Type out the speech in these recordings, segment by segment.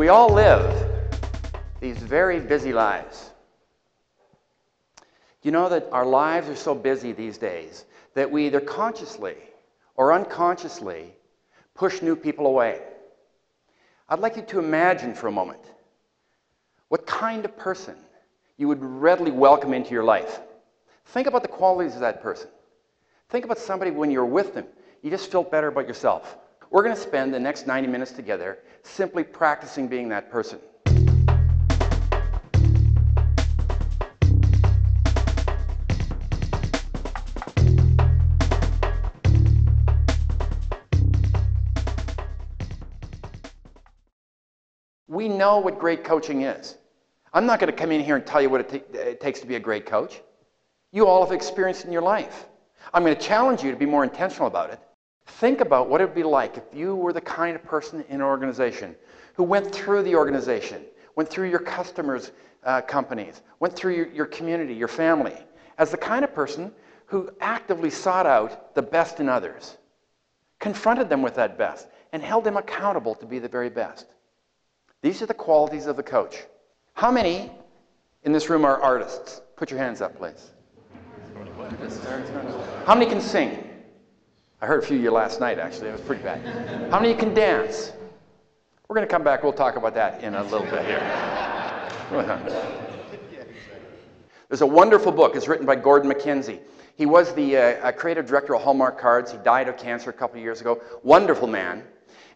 We all live these very busy lives. You know that our lives are so busy these days that we either consciously or unconsciously push new people away. I'd like you to imagine for a moment what kind of person you would readily welcome into your life. Think about the qualities of that person. Think about somebody when you're with them, you just feel better about yourself. We're going to spend the next 90 minutes together simply practicing being that person. We know what great coaching is. I'm not going to come in here and tell you what it takes to be a great coach. You all have experienced it in your life. I'm going to challenge you to be more intentional about it. Think about what it would be like if you were the kind of person in an organization who went through the organization, went through your customers' companies, went through your community, your family, as the kind of person who actively sought out the best in others, confronted them with that best, and held them accountable to be the very best. These are the qualities of the coach. How many in this room are artists? Put your hands up, please. How many can sing? I heard a few of you last night, actually. It was pretty bad. How many can dance? We're going to come back. We'll talk about that in a little bit here. There's a wonderful book. It's written by Gordon MacKenzie. He was the creative director of Hallmark Cards. He died of cancer a couple of years ago. Wonderful man.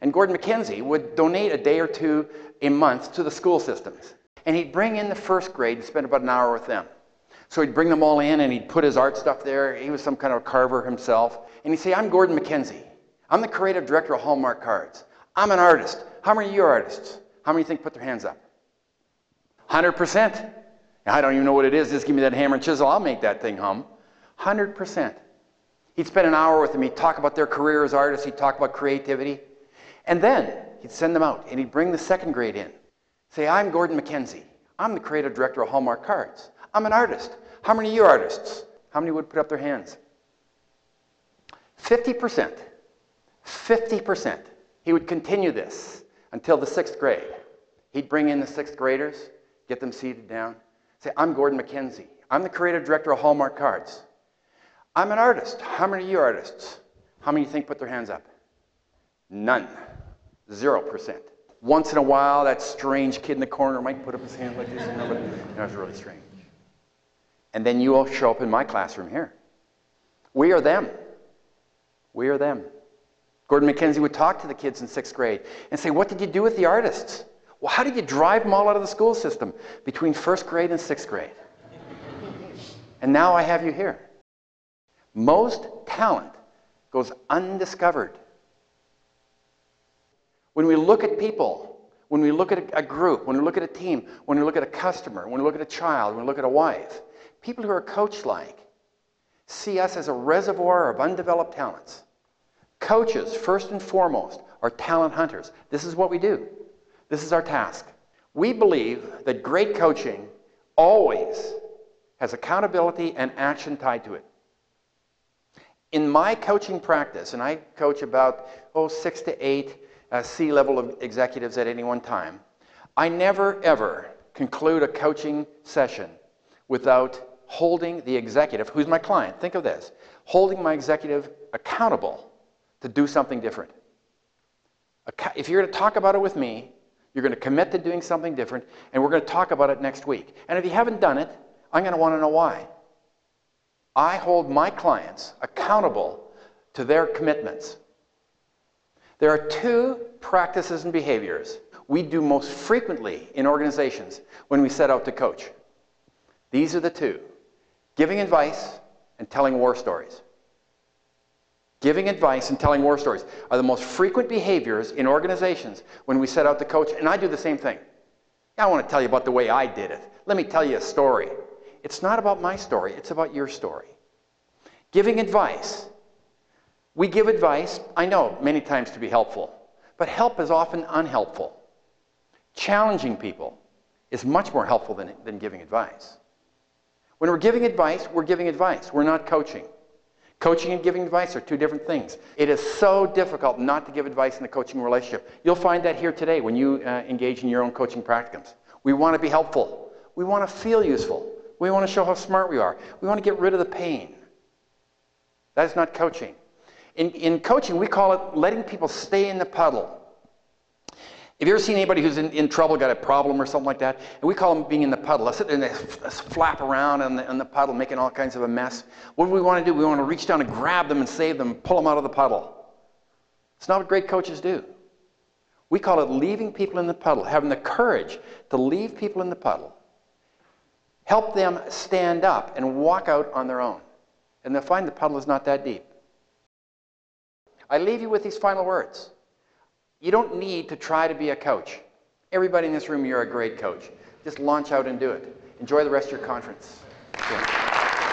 And Gordon MacKenzie would donate a day or two a month to the school systems. And he'd bring in the first grade and spend about an hour with them. So he'd bring them all in and he'd put his art stuff there. He was some kind of carver himself. And he'd say, I'm Gordon MacKenzie. I'm the creative director of Hallmark Cards. I'm an artist. How many of you are artists? How many think put their hands up? 100%. I don't even know what it is. Just give me that hammer and chisel. I'll make that thing hum. 100%. He'd spend an hour with them. He'd talk about their career as artists. He'd talk about creativity. And then he'd send them out and he'd bring the second grade in. Say, I'm Gordon MacKenzie. I'm the creative director of Hallmark Cards. I'm an artist. How many of you are artists? How many would put up their hands? 50%. 50%. He would continue this until the 6th grade. He'd bring in the 6th graders, get them seated down. Say, I'm Gordon MacKenzie. I'm the creative director of Hallmark Cards. I'm an artist. How many of you are artists? How many think put their hands up? None. 0%. Once in a while, that strange kid in the corner might put up his hand like this, but that was really strange. And then you all show up in my classroom here. We are them. We are them. Gordon MacKenzie would talk to the kids in 6th grade and say, what did you do with the artists? Well, how did you drive them all out of the school system between 1st grade and 6th grade? And now I have you here. Most talent goes undiscovered. When we look at people, when we look at a group, when we look at a team, when we look at a customer, when we look at a child, when we look at a wife, people who are coach-like see us as a reservoir of undeveloped talents. Coaches, first and foremost, are talent hunters. This is what we do. This is our task. We believe that great coaching always has accountability and action tied to it. In my coaching practice, and I coach about 6 to 8 C-level executives at any one time, I never, ever conclude a coaching session without holding the executive, who's my client, think of this, holding my executive accountable to do something different. If you're going to talk about it with me, you're going to commit to doing something different, and we're going to talk about it next week. And if you haven't done it, I'm going to want to know why. I hold my clients accountable to their commitments. There are 2 practices and behaviors we do most frequently in organizations when we set out to coach. These are the 2. Giving advice and telling war stories. Giving advice and telling war stories are the most frequent behaviors in organizations when we set out to coach, and I do the same thing. I want to tell you about the way I did it. Let me tell you a story. It's not about my story, it's about your story. Giving advice. We give advice, I know, many times to be helpful, but help is often unhelpful. Challenging people is much more helpful than giving advice. When we're giving advice, we're not coaching. Coaching and giving advice are two different things. It is so difficult not to give advice in a coaching relationship. You'll find that here today when you engage in your own coaching practicums. We want to be helpful. We want to feel useful. We want to show how smart we are. We want to get rid of the pain. That is not coaching. In coaching, we call it letting people stay in the puddle. Have you ever seen anybody who's in trouble, got a problem or something like that? And we call them being in the puddle. They sit there and they flap around in the puddle, making all kinds of a mess. What do we want to do? We want to reach down and grab them and save them, pull them out of the puddle. It's not what great coaches do. We call it leaving people in the puddle, having the courage to leave people in the puddle, help them stand up and walk out on their own. And they'll find the puddle is not that deep. I leave you with these final words. You don't need to try to be a coach. Everybody in this room, you're a great coach. Just launch out and do it. Enjoy the rest of your conference. Yeah.